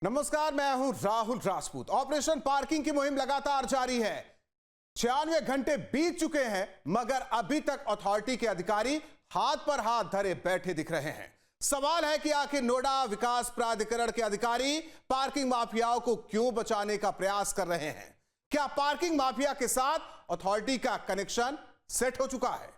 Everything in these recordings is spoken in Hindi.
नमस्कार, मैं हूं राहुल राजपूत। ऑपरेशन पार्किंग की मुहिम लगातार जारी है। 96 घंटे बीत चुके हैं, मगर अभी तक अथॉरिटी के अधिकारी हाथ पर हाथ धरे बैठे दिख रहे हैं। सवाल है कि आखिर नोएडा विकास प्राधिकरण के अधिकारी पार्किंग माफियाओं को क्यों बचाने का प्रयास कर रहे हैं? क्या पार्किंग माफिया के साथ अथॉरिटी का कनेक्शन सेट हो चुका है?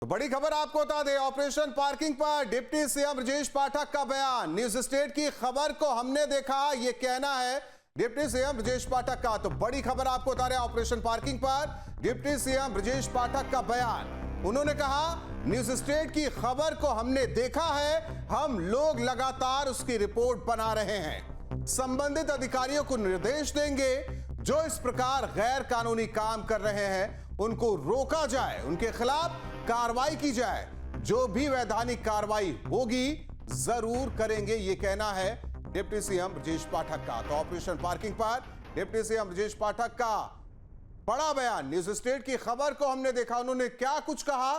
तो बड़ी खबर आपको बता दें, ऑपरेशन पार्किंग पर डिप्टी सीएम ब्रजेश पाठक का बयान। न्यूज स्टेट की खबर को हमने देखा, यह कहना है डिप्टी सीएम ब्रजेश पाठक का। तो बड़ी खबर आपको बता रहे हैं, ऑपरेशन पार्किंग पर डिप्टी सीएम ब्रजेश पाठक का बयान। उन्होंने कहा, न्यूज स्टेट की खबर को हमने देखा है, हम लोग लगातार उसकी रिपोर्ट बना रहे हैं। संबंधित अधिकारियों को निर्देश देंगे, जो इस प्रकार गैर कानूनी काम कर रहे हैं उनको रोका जाए, उनके खिलाफ कार्रवाई की जाए। जो भी वैधानिक कार्रवाई होगी जरूर करेंगे, यह कहना है डिप्टी सीएम ब्रजेश पाठक का। तो ऑपरेशन पार्किंग पर डिप्टी सीएम ब्रजेश पाठक का बड़ा बयान। न्यूज स्टेट की खबर को हमने देखा, उन्होंने क्या कुछ कहा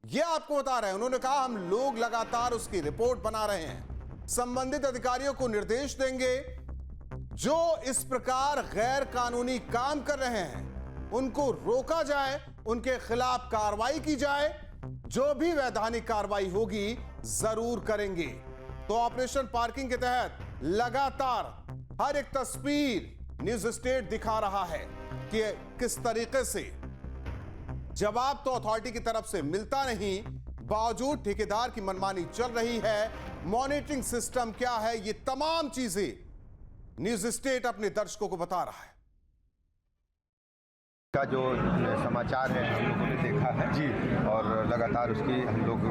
यह आपको बता रहे हैं। उन्होंने कहा, हम लोग लगातार उसकी रिपोर्ट बना रहे हैं, संबंधित अधिकारियों को निर्देश देंगे, जो इस प्रकार गैर कानूनी काम कर रहे हैं उनको रोका जाए, उनके खिलाफ कार्रवाई की जाए। जो भी वैधानिक कार्रवाई होगी जरूर करेंगे। तो ऑपरेशन पार्किंग के तहत लगातार हर एक तस्वीर न्यूज स्टेट दिखा रहा है कि किस तरीके से जवाब तो अथॉरिटी की तरफ से मिलता नहीं, बावजूद ठेकेदार की मनमानी चल रही है। मॉनिटरिंग सिस्टम क्या है, ये तमाम चीजें न्यूज स्टेट अपने दर्शकों को बता रहा है। का जो समाचार है हम लोगों ने देखा है जी, और लगातार उसकी हम लोग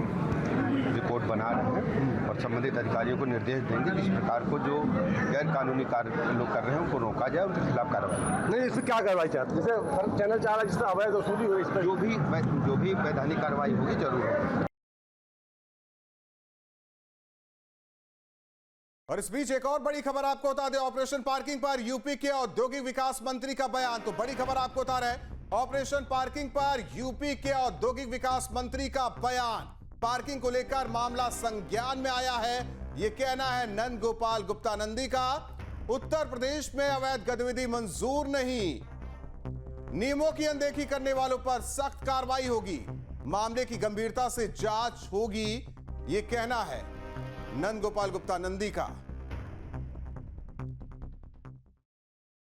रिपोर्ट बना रहे हैं और संबंधित अधिकारियों को निर्देश देंगे कि इस प्रकार को जो गैर कानूनी कार्य लोग कर रहे हैं उनको रोका जाए, उनके खिलाफ कार्रवाई। नहीं, इसमें क्या कार्रवाई चाहते हैं? जैसे चैनल चाह रहा है, जिससे अवैध वसूली हुई, इस पर जो भी वैधानिक कार्रवाई होगी जरूर होगी। और इस बीच एक और बड़ी खबर आपको बता दें, ऑपरेशन पार्किंग पर यूपी के औद्योगिक विकास मंत्री का बयान। तो बड़ी खबर आपको बता रहे हैं, ऑपरेशन पार्किंग पर यूपी के औद्योगिक विकास मंत्री का बयान। पार्किंग को लेकर मामला संज्ञान में आया है, यह कहना है नंद गोपाल गुप्ता नंदी का। उत्तर प्रदेश में अवैध गतिविधि मंजूर नहीं, नियमों की अनदेखी करने वालों पर सख्त कार्रवाई होगी, मामले की गंभीरता से जांच होगी, यह कहना है नंद गोपाल गुप्ता नंदी का।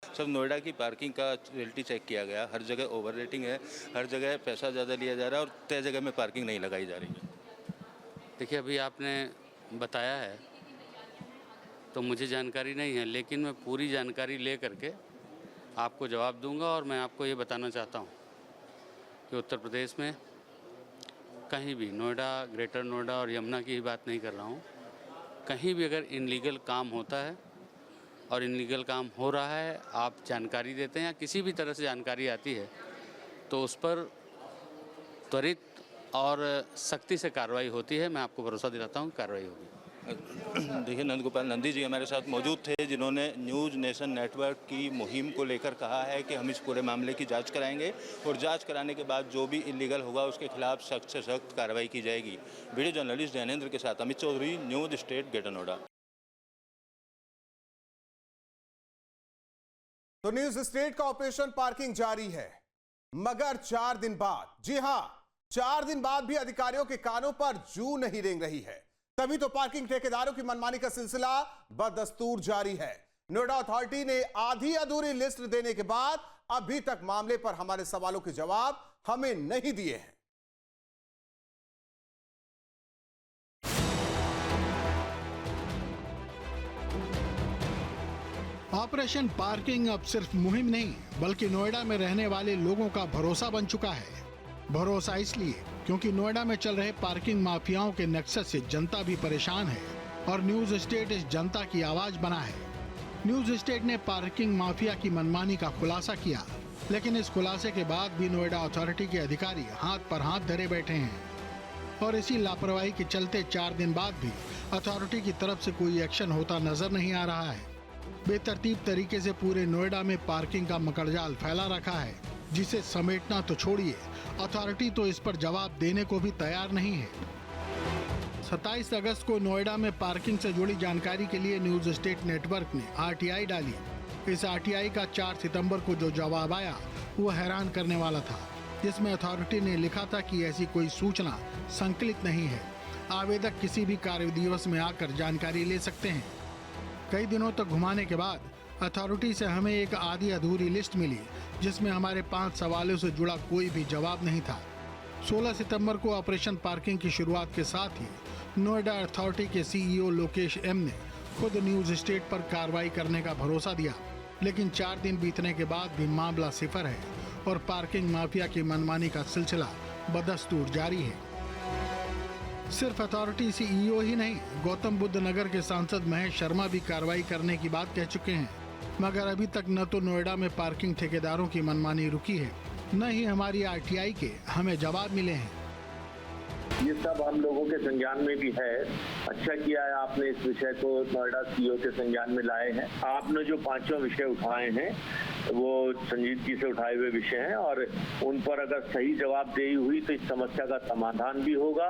सब नोएडा की पार्किंग का रियलिटी चेक किया गया, हर जगह ओवर रेटिंग है, हर जगह पैसा ज़्यादा लिया जा रहा है और तय जगह में पार्किंग नहीं लगाई जा रही है। देखिए, अभी आपने बताया है तो मुझे जानकारी नहीं है, लेकिन मैं पूरी जानकारी ले करके आपको जवाब दूंगा। और मैं आपको ये बताना चाहता हूँ कि उत्तर प्रदेश में कहीं भी, नोएडा, ग्रेटर नोएडा और यमुना की ही बात नहीं कर रहा हूँ, कहीं भी अगर इनलीगल काम होता है और इनलीगल काम हो रहा है, आप जानकारी देते हैं या किसी भी तरह से जानकारी आती है, तो उस पर त्वरित और सख्ती से कार्रवाई होती है। मैं आपको भरोसा दिलाता हूँ कार्रवाई होगी। देखिए, नंद गोपाल नंदी जी हमारे साथ मौजूद थे, जिन्होंने न्यूज़ नेशन नेटवर्क की मुहिम को लेकर कहा है कि हम इस पूरे मामले की जांच कराएंगे और जांच कराने के बाद जो भी इलीगल होगा उसके खिलाफ सख्त से सख्त कार्रवाई की जाएगी। वीडियो जर्नलिस्ट ज्ञानेंद्र के साथ Amit Chaudhary, News State, Greater Noida. तो न्यूज स्टेट का ऑपरेशन पार्किंग जारी है, मगर 4 दिन बाद, जी हां, 4 दिन बाद भी अधिकारियों के कानों पर जू नहीं रेंग रही है। तभी तो पार्किंग ठेकेदारों की मनमानी का सिलसिला बदस्तूर जारी है। नोएडा अथॉरिटी ने आधी अधूरी लिस्ट देने के बाद अभी तक मामले पर हमारे सवालों के जवाब हमें नहीं दिए हैं। ऑपरेशन पार्किंग अब सिर्फ मुहिम नहीं, बल्कि नोएडा में रहने वाले लोगों का भरोसा बन चुका है। भरोसा इसलिए क्योंकि नोएडा में चल रहे पार्किंग माफियाओं के नक्सद से जनता भी परेशान है और न्यूज स्टेट इस जनता की आवाज बना है। न्यूज स्टेट ने पार्किंग माफिया की मनमानी का खुलासा किया, लेकिन इस खुलासे के बाद भी नोएडा अथॉरिटी के अधिकारी हाथ पर हाथ धरे बैठे हैं। और इसी लापरवाही के चलते 4 दिन बाद भी अथॉरिटी की तरफ से कोई एक्शन होता नजर नहीं आ रहा है। बेतरतीब तरीके से पूरे नोएडा में पार्किंग का मकड़जाल फैला रखा है, जिसे समेटना तो छोड़िए, अथॉरिटी तो इस पर जवाब देने को भी तैयार नहीं है। 27 अगस्त को नोएडा में पार्किंग से जुड़ी जानकारी के लिए न्यूज स्टेट नेटवर्क ने आरटीआई डाली। इस आरटीआई का 4 सितंबर को जो जवाब आया वो हैरान करने वाला था, जिसमें अथॉरिटी ने लिखा था कि ऐसी कोई सूचना संकलित नहीं है, आवेदक किसी भी कार्य दिवस में आकर जानकारी ले सकते हैं। कई दिनों तक घुमाने के बाद अथॉरिटी से हमें एक आधी अधूरी लिस्ट मिली, जिसमें हमारे 5 सवालों से जुड़ा कोई भी जवाब नहीं था। 16 सितंबर को ऑपरेशन पार्किंग की शुरुआत के साथ ही नोएडा अथॉरिटी के सीईओ लोकेश एम ने खुद न्यूज स्टेट पर कार्रवाई करने का भरोसा दिया, लेकिन 4 दिन बीतने के बाद भी मामला सिफर है और पार्किंग माफिया की मनमानी का सिलसिला बदस्तूर जारी है। सिर्फ अथॉरिटी सीईओ ही नहीं, गौतम बुद्ध नगर के सांसद महेश शर्मा भी कार्रवाई करने की बात कह चुके हैं, मगर अभी तक न तो नोएडा में पार्किंग ठेकेदारों की मनमानी रुकी है, न ही हमारी आरटीआई के हमें जवाब मिले हैं। ये सब हम लोगों के संज्ञान में भी है। अच्छा किया है आपने इस विषय को नोएडा सीईओ के संज्ञान में लाए हैं। आपने जो 5 विषय उठाए हैं वो संजीदगी से उठाए हुए विषय हैं और उन पर अगर सही जवाबदेही हुई तो इस समस्या का समाधान भी होगा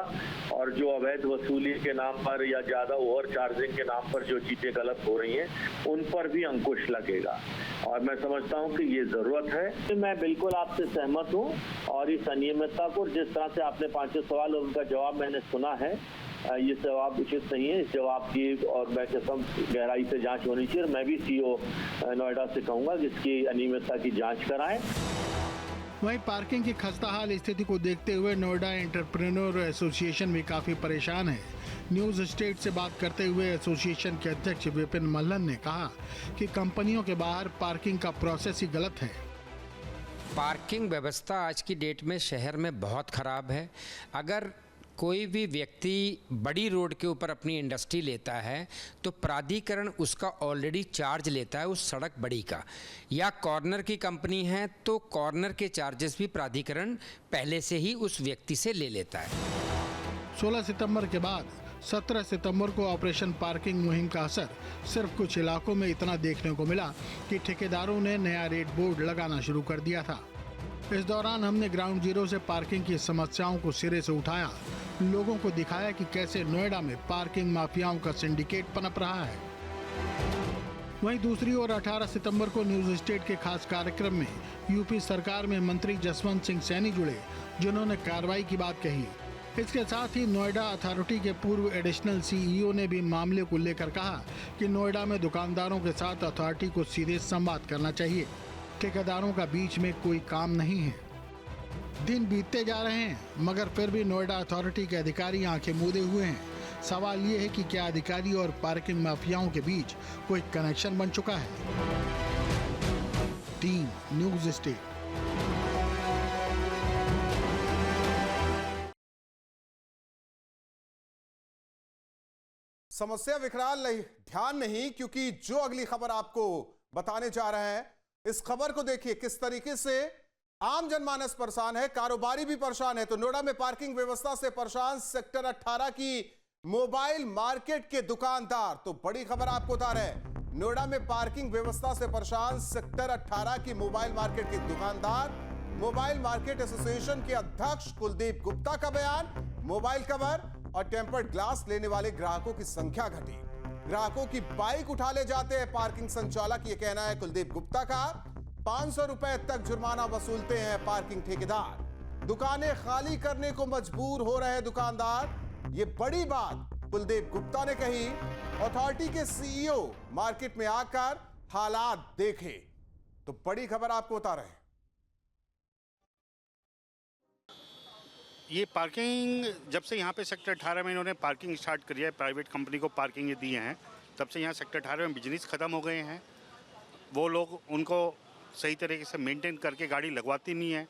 और जो अवैध वसूली के नाम पर या ज्यादा ओवर चार्जिंग के नाम पर जो चीजें गलत हो रही हैं उन पर भी अंकुश लगेगा और मैं समझता हूं कि ये जरूरत है। मैं बिल्कुल आपसे सहमत हूं और इस अनियमितता को जिस तरह से आपने 5 सवाल और उनका जवाब मैंने सुना है, ये जवाब उचित नहीं है। इस जवाब की और मैं कहता हूँ गहराई से जांच होनी चाहिए और मैं भी सीईओ नोएडा से कहूँगा कि इसकी अनियमितता की जांच कराएं। वहीं पार्किंग की खस्ताहाल स्थिति को देखते हुए नोएडा एंटरप्रेन्योर एसोसिएशन भी काफी परेशान है। न्यूज स्टेट से बात करते हुए एसोसिएशन के अध्यक्ष विपिन मल्लन ने कहा कि कंपनियों के बाहर पार्किंग का प्रोसेस ही गलत है। पार्किंग व्यवस्था आज की डेट में शहर में बहुत खराब है। अगर कोई भी व्यक्ति बड़ी रोड के ऊपर अपनी इंडस्ट्री लेता है तो प्राधिकरण उसका ऑलरेडी चार्ज लेता है उस सड़क बड़ी का, या कॉर्नर की कंपनी है तो कॉर्नर के चार्जेस भी प्राधिकरण पहले से ही उस व्यक्ति से ले लेता है। 16 सितंबर के बाद 17 सितंबर को ऑपरेशन पार्किंग मुहिम का असर सिर्फ कुछ इलाकों में इतना देखने को मिला कि ठेकेदारों ने नया रेट बोर्ड लगाना शुरू कर दिया था। इस दौरान हमने ग्राउंड जीरो से पार्किंग की समस्याओं को सिरे से उठाया, लोगों को दिखाया कि कैसे नोएडा में पार्किंग माफियाओं का सिंडिकेट पनप रहा है। वहीं दूसरी ओर 18 सितंबर को न्यूज स्टेट के खास कार्यक्रम में यूपी सरकार में मंत्री जसवंत सिंह सैनी जुड़े, जिन्होंने कार्रवाई की बात कही। इसके साथ ही नोएडा अथॉरिटी के पूर्व एडिशनल सीईओ ने भी मामले को लेकर कहा कि नोएडा में दुकानदारों के साथ अथॉरिटी को सीधे संवाद करना चाहिए, ठेकेदारों का बीच में कोई काम नहीं है। दिन बीतते जा रहे हैं मगर फिर भी नोएडा अथॉरिटी के अधिकारी आंखें मूंदे हुए हैं। सवाल ये है कि क्या अधिकारी और पार्किंग माफियाओं के बीच कोई कनेक्शन बन चुका है। Team news state. समस्या विकराल नहीं, ध्यान नहीं, क्योंकि जो अगली खबर आपको बताने जा रहे हैं, इस खबर को देखिए किस तरीके से आम जनमानस परेशान है, कारोबारी भी परेशान है। तो नोएडा में पार्किंग व्यवस्था से परेशान सेक्टर 18 की मोबाइल मार्केट के दुकानदार। तो बड़ी खबर आपको बता रहे हैं, नोएडा में पार्किंग व्यवस्था से परेशान सेक्टर 18 की मोबाइल मार्केट के दुकानदार। मोबाइल मार्केट एसोसिएशन के अध्यक्ष कुलदीप गुप्ता का बयान, मोबाइल कवर और टेम्पर्ड ग्लास लेने वाले ग्राहकों की संख्या घटी, ग्राहकों की बाइक उठा ले जाते हैं पार्किंग संचालक, ये कहना है कुलदीप गुप्ता का। 500 रुपए तक जुर्माना वसूलते हैं पार्किंग ठेकेदार, दुकानें खाली करने को मजबूर हो रहे दुकानदार। ये बड़ी बात कुलदीप गुप्ता ने कही। अथॉरिटी के सीईओ मार्केट में आकर हालात देखे। तो बड़ी खबर आपको बता रहे हैं। ये पार्किंग जब से यहाँ पे सेक्टर 18 में इन्होंने पार्किंग स्टार्ट करी है, प्राइवेट कंपनी को पार्किंग दिए हैं, तब से यहाँ सेक्टर 18 में बिजनेस ख़त्म हो गए हैं। वो लोग उनको सही तरीके से मेंटेन करके गाड़ी लगवाती नहीं है।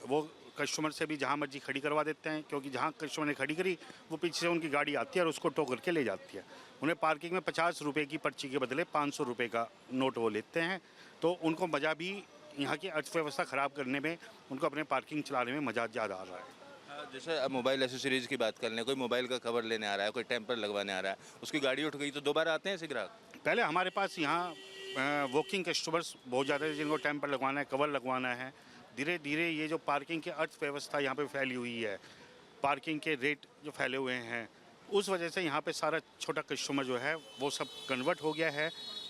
वो कस्टमर से भी जहाँ मर्जी खड़ी करवा देते हैं, क्योंकि जहाँ कस्टमर ने खड़ी करी वो पीछे से उनकी गाड़ी आती है और उसको टो करके ले जाती है। उन्हें पार्किंग में 50 रुपये की पर्ची के बदले 500 रुपये का नोट वो लेते हैं। तो उनको मज़ा भी यहाँ की अर्थव्यवस्था ख़राब करने में, उनको अपने पार्किंग चलाने में मज़ा ज़्यादा आ रहा है। जैसे अब मोबाइल एसेसरीज की बात कर लें, कोई मोबाइल का कवर लेने आ रहा है, कोई टेम्पर लगवाने आ रहा है, उसकी गाड़ी उठ गई तो दोबारा आते हैं ऐसे ग्राहक? पहले हमारे पास यहाँ वॉकिंग कस्टमर्स बहुत ज़्यादा है जिनको टेम्पर लगवाना है, कवर लगवाना है। धीरे धीरे ये जो पार्किंग की अर्थव्यवस्था यहाँ पे फैली हुई है, पार्किंग के रेट जो फैले हुए हैं, उस वजह से यहाँ पे सारा छोटा कस्टमर जो है वो सब कन्वर्ट हो गया है।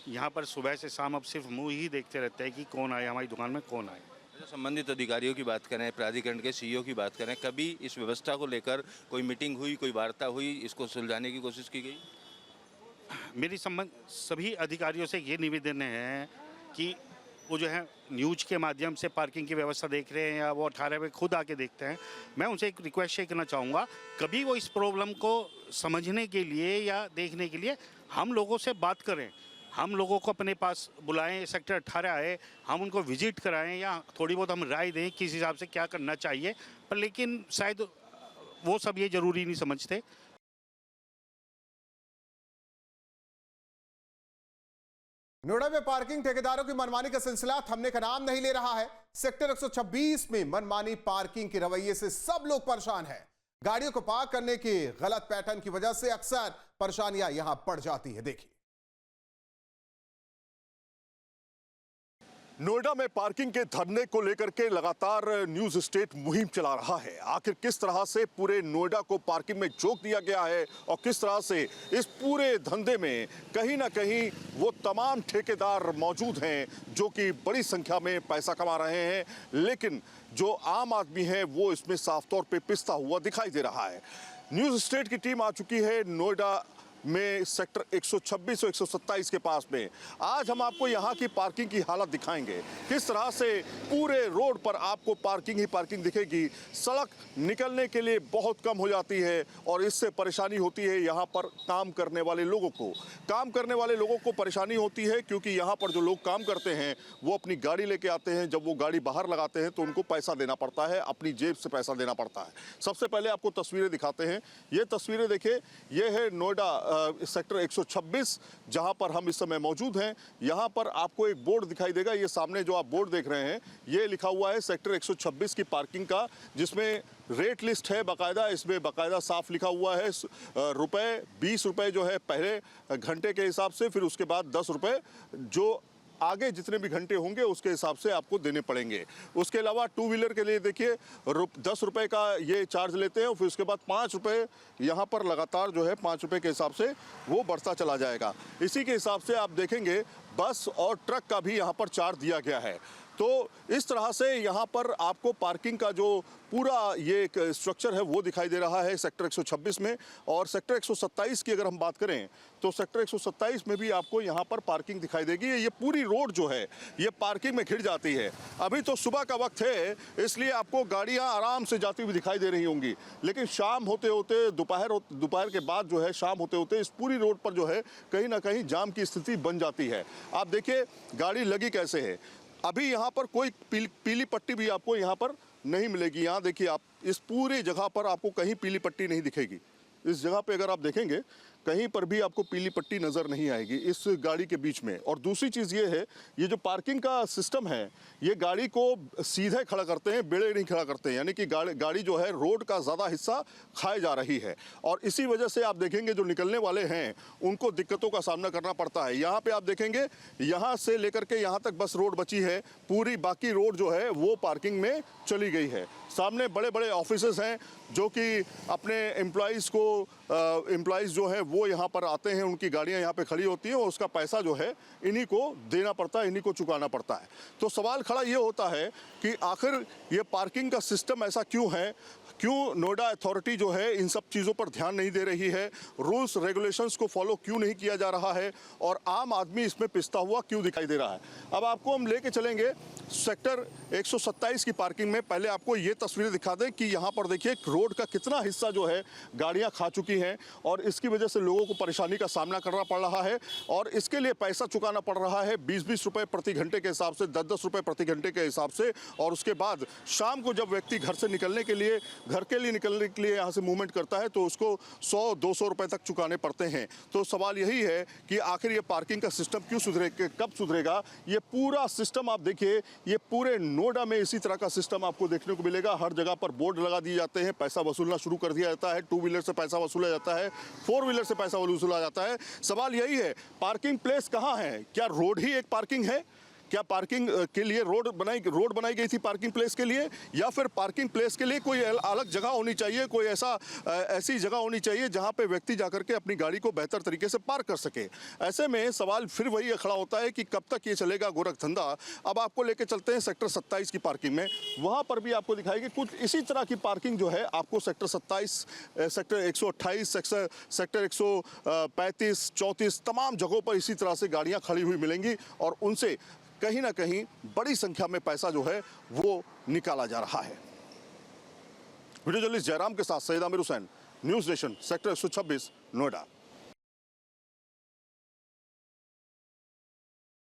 यहाँ पर सुबह से शाम अब सिर्फ मुंह ही देखते रहते हैं कि कौन आए, हमारी दुकान में कौन आए। संबंधित अधिकारियों की बात करें, प्राधिकरण के सीईओ की बात करें, कभी इस व्यवस्था को लेकर कोई मीटिंग हुई, कोई वार्ता हुई, इसको सुलझाने की कोशिश की गई? मेरी संबंध सभी अधिकारियों से ये निवेदन है कि वो जो है न्यूज के माध्यम से पार्किंग की व्यवस्था देख रहे हैं या वो 18 में खुद आके देखते हैं, मैं उनसे एक रिक्वेस्ट करना चाहूँगा, कभी वो इस प्रॉब्लम को समझने के लिए या देखने के लिए हम लोगों से बात करें, हम लोगों को अपने पास बुलाएं, सेक्टर 18 आए, हम उनको विजिट कराएं या थोड़ी बहुत हम राय दें किस हिसाब से क्या करना चाहिए। पर लेकिन शायद वो सब ये ज़रूरी नहीं समझते। नोएडा में पार्किंग ठेकेदारों की मनमानी का सिलसिला थमने का नाम नहीं ले रहा है। सेक्टर 126 में मनमानी पार्किंग के रवैये से सब लोग परेशान हैं। गाड़ियों को पार्क करने के गलत पैटर्न की वजह से अक्सर परेशानियां यहां पड़ जाती है। देखिए, नोएडा में पार्किंग के धरने को लेकर के लगातार न्यूज स्टेट मुहिम चला रहा है। आखिर किस तरह से पूरे नोएडा को पार्किंग में झोंक दिया गया है और किस तरह से इस पूरे धंधे में कहीं ना कहीं वो तमाम ठेकेदार मौजूद हैं जो कि बड़ी संख्या में पैसा कमा रहे हैं, लेकिन जो आम आदमी है वो इसमें साफ तौर पे पिसता हुआ दिखाई दे रहा है। न्यूज स्टेट की टीम आ चुकी है नोएडा में सेक्टर 126 और 127 के पास में। आज हम आपको यहाँ की पार्किंग की हालत दिखाएंगे, किस तरह से पूरे रोड पर आपको पार्किंग ही पार्किंग दिखेगी। सड़क निकलने के लिए बहुत कम हो जाती है और इससे परेशानी होती है यहाँ पर काम करने वाले लोगों को। काम करने वाले लोगों को परेशानी होती है क्योंकि यहाँ पर जो लोग काम करते हैं वो अपनी गाड़ी लेके आते हैं। जब वो गाड़ी बाहर लगाते हैं तो उनको पैसा देना पड़ता है, अपनी जेब से पैसा देना पड़ता है। सबसे पहले आपको तस्वीरें दिखाते हैं। ये तस्वीरें देखिए, ये है नोएडा सेक्टर 126 जहां पर हम इस समय मौजूद हैं। यहां पर आपको एक बोर्ड दिखाई देगा। ये सामने जो आप बोर्ड देख रहे हैं ये लिखा हुआ है सेक्टर 126 की पार्किंग का, जिसमें रेट लिस्ट है बाकायदा। इसमें बाकायदा साफ लिखा हुआ है रुपए 20 रुपए जो है पहले घंटे के हिसाब से, फिर उसके बाद 10 रुपए जो आगे जितने भी घंटे होंगे उसके हिसाब से आपको देने पड़ेंगे। उसके अलावा टू व्हीलर के लिए देखिए 10 रुपए का ये चार्ज लेते हैं और फिर उसके बाद 5 रुपए यहाँ पर लगातार जो है 5 रुपए के हिसाब से वो बढ़ता चला जाएगा। इसी के हिसाब से आप देखेंगे बस और ट्रक का भी यहाँ पर चार्ज दिया गया है। तो इस तरह से यहाँ पर आपको पार्किंग का जो पूरा ये एक स्ट्रक्चर है वो दिखाई दे रहा है सेक्टर 126 में। और सेक्टर 127 की अगर हम बात करें तो सेक्टर 127 में भी आपको यहाँ पर पार्किंग दिखाई देगी। ये पूरी रोड जो है ये पार्किंग में घिर जाती है। अभी तो सुबह का वक्त है इसलिए आपको गाड़ियाँ आराम से जाती हुई दिखाई दे रही होंगी, लेकिन शाम होते होते दोपहर के बाद जो है शाम होते होते इस पूरी रोड पर जो है कहीं ना कहीं जाम की स्थिति बन जाती है। आप देखिए गाड़ी लगी कैसे है। अभी यहाँ पर कोई पीली पट्टी भी आपको यहाँ पर नहीं मिलेगी। यहाँ देखिए आप इस पूरी जगह पर आपको कहीं पीली पट्टी नहीं दिखेगी। इस जगह पे अगर आप देखेंगे कहीं पर भी आपको पीली पट्टी नज़र नहीं आएगी इस गाड़ी के बीच में। और दूसरी चीज़ ये है, ये जो पार्किंग का सिस्टम है ये गाड़ी को सीधे खड़ा करते हैं, बेड़े नहीं खड़ा करते हैं, यानी कि गाड़ी जो है रोड का ज़्यादा हिस्सा खाए जा रही है। और इसी वजह से आप देखेंगे जो निकलने वाले हैं उनको दिक्कतों का सामना करना पड़ता है। यहाँ पर आप देखेंगे यहाँ से लेकर के यहाँ तक बस रोड बची है, पूरी बाकी रोड जो है वो पार्किंग में चली गई है। सामने बड़े बड़े ऑफिसेज हैं जो कि अपने एम्प्लॉइज़ जो है वो यहाँ पर आते हैं, उनकी गाड़ियाँ यहाँ पे खड़ी होती हैं और उसका पैसा जो है इन्हीं को देना पड़ता है, इन्हीं को चुकाना पड़ता है। तो सवाल खड़ा ये होता है कि आखिर ये पार्किंग का सिस्टम ऐसा क्यों है, क्यों नोएडा अथॉरिटी जो है इन सब चीज़ों पर ध्यान नहीं दे रही है, रूल्स रेगुलेशंस को फॉलो क्यों नहीं किया जा रहा है और आम आदमी इसमें पिसता हुआ क्यों दिखाई दे रहा है। अब आपको हम लेके चलेंगे सेक्टर 127 की पार्किंग में। पहले आपको ये तस्वीरें दिखा दें कि यहाँ पर देखिए रोड का कितना हिस्सा जो है गाड़ियाँ खा चुकी हैं और इसकी वजह से लोगों को परेशानी का सामना करना पड़ रहा है और इसके लिए पैसा चुकाना पड़ रहा है 20-20 रुपए प्रति घंटे के हिसाब से, 10-10 रुपए प्रति घंटे के हिसाब से। और उसके बाद शाम को जब व्यक्ति घर से निकलने के लिए घर के लिए निकलने के लिए यहाँ से मूवमेंट करता है तो उसको 100-200 रुपए तक चुकाने पड़ते हैं। तो सवाल यही है कि आखिर ये पार्किंग का सिस्टम क्यों सुधरेगा, कब सुधरेगा। ये पूरा सिस्टम आप देखिए, ये पूरे नोएडा में इसी तरह का सिस्टम आपको देखने को मिलेगा। हर जगह पर बोर्ड लगा दिए जाते हैं, पैसा वसूलना शुरू कर दिया जाता है। 2 व्हीलर से पैसा वसूला जाता है, 4 व्हीलर से पैसा वसूला जाता है। सवाल यही है, पार्किंग प्लेस कहाँ है? क्या रोड ही एक पार्किंग है? क्या पार्किंग के लिए रोड बनाई गई थी पार्किंग प्लेस के लिए, या फिर पार्किंग प्लेस के लिए कोई अलग जगह होनी चाहिए, कोई ऐसी जगह होनी चाहिए जहां पे व्यक्ति जाकर के अपनी गाड़ी को बेहतर तरीके से पार्क कर सके। ऐसे में सवाल फिर वही खड़ा होता है कि कब तक ये चलेगा गोरख धंधा। अब आपको लेके चलते हैं सेक्टर 27 की पार्किंग में, वहां पर भी आपको दिखाएगी कुछ इसी तरह की पार्किंग जो है आपको सेक्टर 27, सेक्टर 128, सेक्टर 135, 34 तमाम जगहों पर इसी तरह से गाड़ियां खड़ी हुई मिलेंगी और उनसे कहीं ना कहीं बड़ी संख्या में पैसा जो है वो निकाला जा रहा है। वीडियो जर्नलिस्ट जयराम के साथ Syed Aamir Hussain, news nation, sector 126, Noida.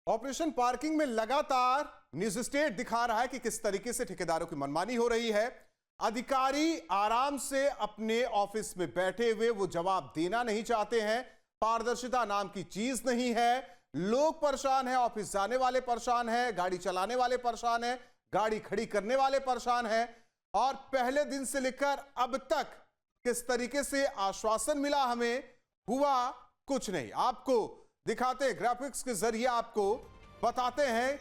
Operation parking में लगातार न्यूज स्टेट दिखा रहा है कि किस तरीके से ठेकेदारों की मनमानी हो रही है। अधिकारी आराम से अपने ऑफिस में बैठे हुए वो जवाब देना नहीं चाहते हैं। पारदर्शिता नाम की चीज नहीं है। लोग परेशान हैं, ऑफिस जाने वाले परेशान हैं, गाड़ी चलाने वाले परेशान हैं, गाड़ी खड़ी करने वाले परेशान हैं। और पहले दिन से लेकर अब तक किस तरीके से आश्वासन मिला हमें, हुआ कुछ नहीं। आपको दिखाते हैं, ग्राफिक्स के जरिए आपको बताते हैं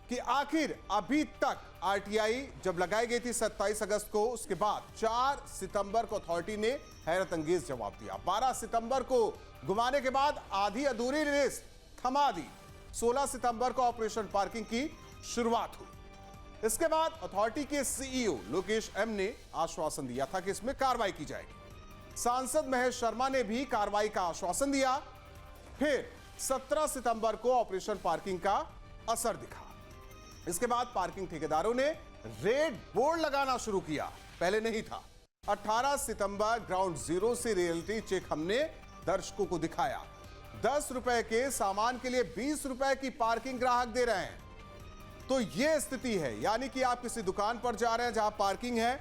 कि आखिर अभी तक आरटीआई जब लगाई गई थी 27 अगस्त को, उसके बाद 4 सितंबर को अथॉरिटी ने हैरत अंगेज जवाब दिया। 12 सितंबर को घुमाने के बाद आधी अधूरी रेस थमा दी। 16 सितंबर को ऑपरेशन पार्किंग की शुरुआत हुई। इसके बाद अथॉरिटी के सीईओ लोकेश एम ने आश्वासन दिया था कि इसमें कार्रवाई की जाएगी। सांसद महेश शर्मा ने भी कार्रवाई का आश्वासन दिया। फिर 17 सितंबर को ऑपरेशन पार्किंग का असर दिखा। इसके बाद पार्किंग ठेकेदारों ने रेड बोर्ड लगाना शुरू किया, पहले नहीं था। 18 सितंबर ग्राउंड जीरो से रियलिटी चेक हमने दर्शकों को दिखाया। 10 रुपए के सामान के लिए 20 रुपए की पार्किंग ग्राहक दे रहे हैं। तो यह स्थिति है, यानी कि आप किसी दुकान पर जा रहे हैं जहां पार्किंग है,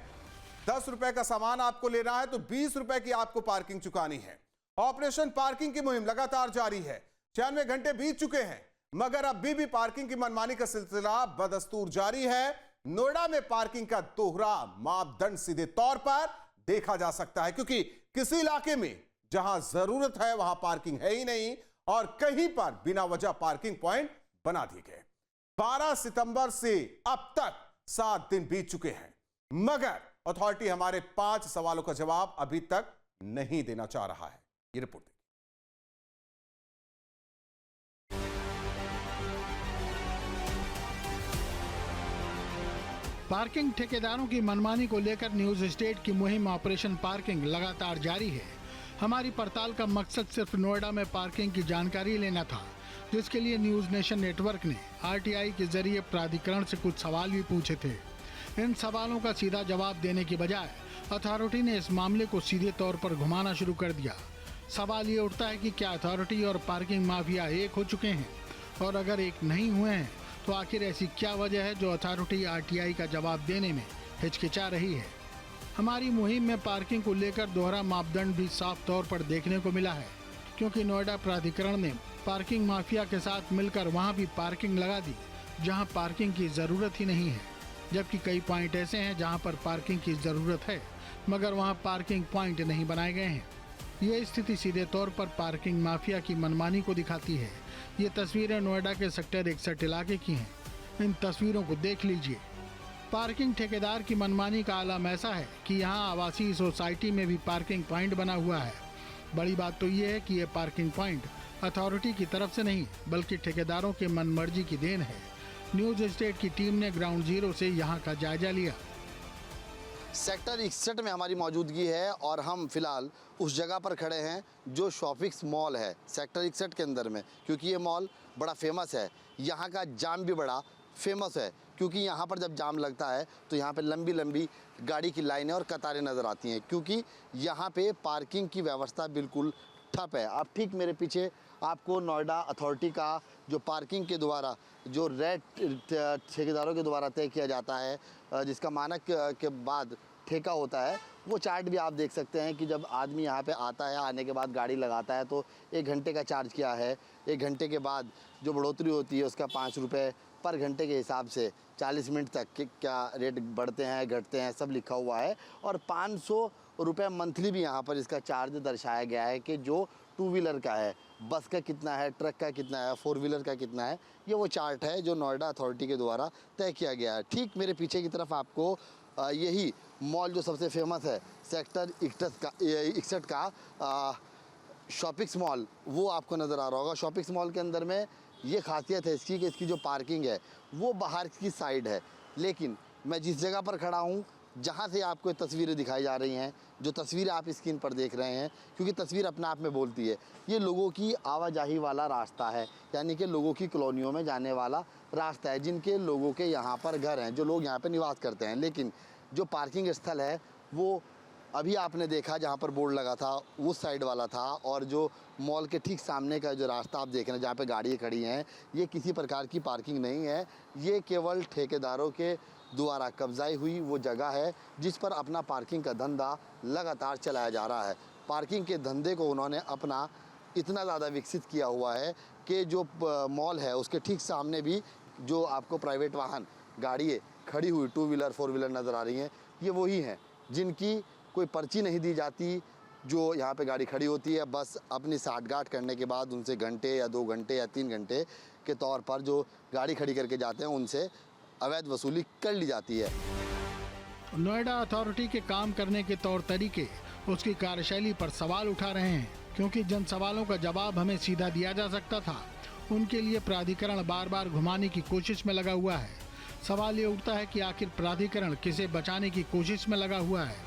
10 रुपए का सामान आपको लेना है तो 20 रुपए की आपको पार्किंग चुकानी है। ऑपरेशन पार्किंग की मुहिम लगातार जारी है। 96 घंटे बीत चुके हैं, मगर अभी भी पार्किंग की मनमानी का सिलसिला बदस्तूर जारी है। नोएडा में पार्किंग का दोहरा मापदंड सीधे तौर पर देखा जा सकता है, क्योंकि किसी इलाके में जहां जरूरत है वहां पार्किंग है ही नहीं और कहीं पर बिना वजह पार्किंग पॉइंट बना दिए गए। 12 सितंबर से अब तक 7 दिन बीत चुके हैं, मगर अथॉरिटी हमारे 5 सवालों का जवाब अभी तक नहीं देना चाह रहा है। ये रिपोर्ट देखिए। पार्किंग ठेकेदारों की मनमानी को लेकर न्यूज स्टेट की मुहिम ऑपरेशन पार्किंग लगातार जारी है। हमारी पड़ताल का मकसद सिर्फ नोएडा में पार्किंग की जानकारी लेना था, जिसके लिए न्यूज नेशन नेटवर्क ने आरटीआई के जरिए प्राधिकरण से कुछ सवाल भी पूछे थे। इन सवालों का सीधा जवाब देने की बजाय अथॉरिटी ने इस मामले को सीधे तौर पर घुमाना शुरू कर दिया। सवाल ये उठता है कि क्या अथॉरिटी और पार्किंग माफिया एक हो चुके हैं, और अगर एक नहीं हुए हैं तो आखिर ऐसी क्या वजह है जो अथॉरिटी आरटीआई का जवाब देने में हिचकिचा रही है। हमारी मुहिम में पार्किंग को लेकर दोहरा मापदंड भी साफ तौर पर देखने को मिला है, क्योंकि नोएडा प्राधिकरण ने पार्किंग माफिया के साथ मिलकर वहां भी पार्किंग लगा दी जहां पार्किंग की ज़रूरत ही नहीं है, जबकि कई पॉइंट ऐसे हैं जहां पर पार्किंग की ज़रूरत है मगर वहां पार्किंग पॉइंट नहीं बनाए गए हैं। ये स्थिति सीधे तौर पर पार्किंग माफिया की मनमानी को दिखाती है। ये तस्वीरें नोएडा के सेक्टर 61 इलाके की हैं। इन तस्वीरों को देख लीजिए। पार्किंग ठेकेदार की मनमानी का आलम ऐसा है कि यहाँ आवासीय सोसाइटी में भी पार्किंग पॉइंट बना हुआ है। बड़ी बात तो ये है कि ये पार्किंग पॉइंट अथॉरिटी की तरफ से नहीं बल्कि ठेकेदारों के मनमर्जी की देन है। न्यूज स्टेट की टीम ने ग्राउंड जीरो से यहाँ का जायजा लिया। सेक्टर 61 में हमारी मौजूदगी है और हम फिलहाल उस जगह पर खड़े हैं जो शॉपिक्स मॉल है सेक्टर 61 के अंदर में, क्योंकि ये मॉल बड़ा फेमस है। यहाँ का जाम भी बड़ा फेमस है, क्योंकि यहाँ पर जब जाम लगता है तो यहाँ पे लंबी लंबी गाड़ी की लाइनें और कतारें नज़र आती हैं, क्योंकि यहाँ पे पार्किंग की व्यवस्था बिल्कुल ठप है। आप ठीक मेरे पीछे आपको नोएडा अथॉरिटी का जो पार्किंग के द्वारा जो रेट ठेकेदारों के द्वारा तय किया जाता है, जिसका मानक के बाद ठेका होता है वो चार्ट भी आप देख सकते हैं कि जब आदमी यहाँ पे आता है, आने के बाद गाड़ी लगाता है तो 1 घंटे का चार्ज क्या है, 1 घंटे के बाद जो बढ़ोतरी होती है उसका 5 रुपये पर घंटे के हिसाब से 40 मिनट तक के क्या रेट बढ़ते हैं घटते हैं सब लिखा हुआ है। और 500 रुपये मंथली भी यहाँ पर इसका चार्ज दर्शाया गया है कि जो 2 व्हीलर का है, बस का कितना है, ट्रक का कितना है, 4 व्हीलर का कितना है, ये वो चार्ट है जो नोएडा अथॉरिटी के द्वारा तय किया गया है। ठीक मेरे पीछे की तरफ आपको यही मॉल जो सबसे फेमस है सेक्टर 61 का शॉपिक्स मॉल वो आपको नज़र आ रहा होगा। शॉपिक्स मॉल के अंदर में ये खासियत है इसकी कि इसकी जो पार्किंग है वो बाहर की साइड है, लेकिन मैं जिस जगह पर खड़ा हूँ जहाँ से आपको तस्वीरें दिखाई जा रही हैं, जो तस्वीर आप स्क्रीन पर देख रहे हैं, क्योंकि तस्वीर अपने आप में बोलती है, ये लोगों की आवाजाही वाला रास्ता है, यानी कि लोगों की कॉलोनियों में जाने वाला रास्ता है, जिनके लोगों के यहाँ पर घर हैं, जो लोग यहाँ पर निवास करते हैं। लेकिन जो पार्किंग स्थल है वो अभी आपने देखा जहाँ पर बोर्ड लगा था उस साइड वाला था, और जो मॉल के ठीक सामने का जो रास्ता आप देख रहे हैं जहाँ पे गाड़ियाँ खड़ी हैं, ये किसी प्रकार की पार्किंग नहीं है, ये केवल ठेकेदारों के द्वारा कब्जाई हुई वो जगह है जिस पर अपना पार्किंग का धंधा लगातार चलाया जा रहा है। पार्किंग के धंधे को उन्होंने अपना इतना ज़्यादा विकसित किया हुआ है कि जो मॉल है उसके ठीक सामने भी जो आपको प्राइवेट वाहन गाड़ियाँ खड़ी हुई 2 व्हीलर 4 व्हीलर नज़र आ रही हैं, ये वही हैं जिनकी कोई पर्ची नहीं दी जाती, जो यहाँ पे गाड़ी खड़ी होती है, बस अपनी साठगांठ करने के बाद उनसे घंटे या 2 घंटे या 3 घंटे के तौर पर जो गाड़ी खड़ी करके जाते हैं उनसे अवैध वसूली कर ली जाती है। नोएडा अथॉरिटी के काम करने के तौर तरीके, उसकी कार्यशैली पर सवाल उठा रहे हैं, क्योंकि जिन सवालों का जवाब हमें सीधा दिया जा सकता था उनके लिए प्राधिकरण बार बार घुमाने की कोशिश में लगा हुआ है। सवाल ये उठता है कि आखिर प्राधिकरण किसे बचाने की कोशिश में लगा हुआ है।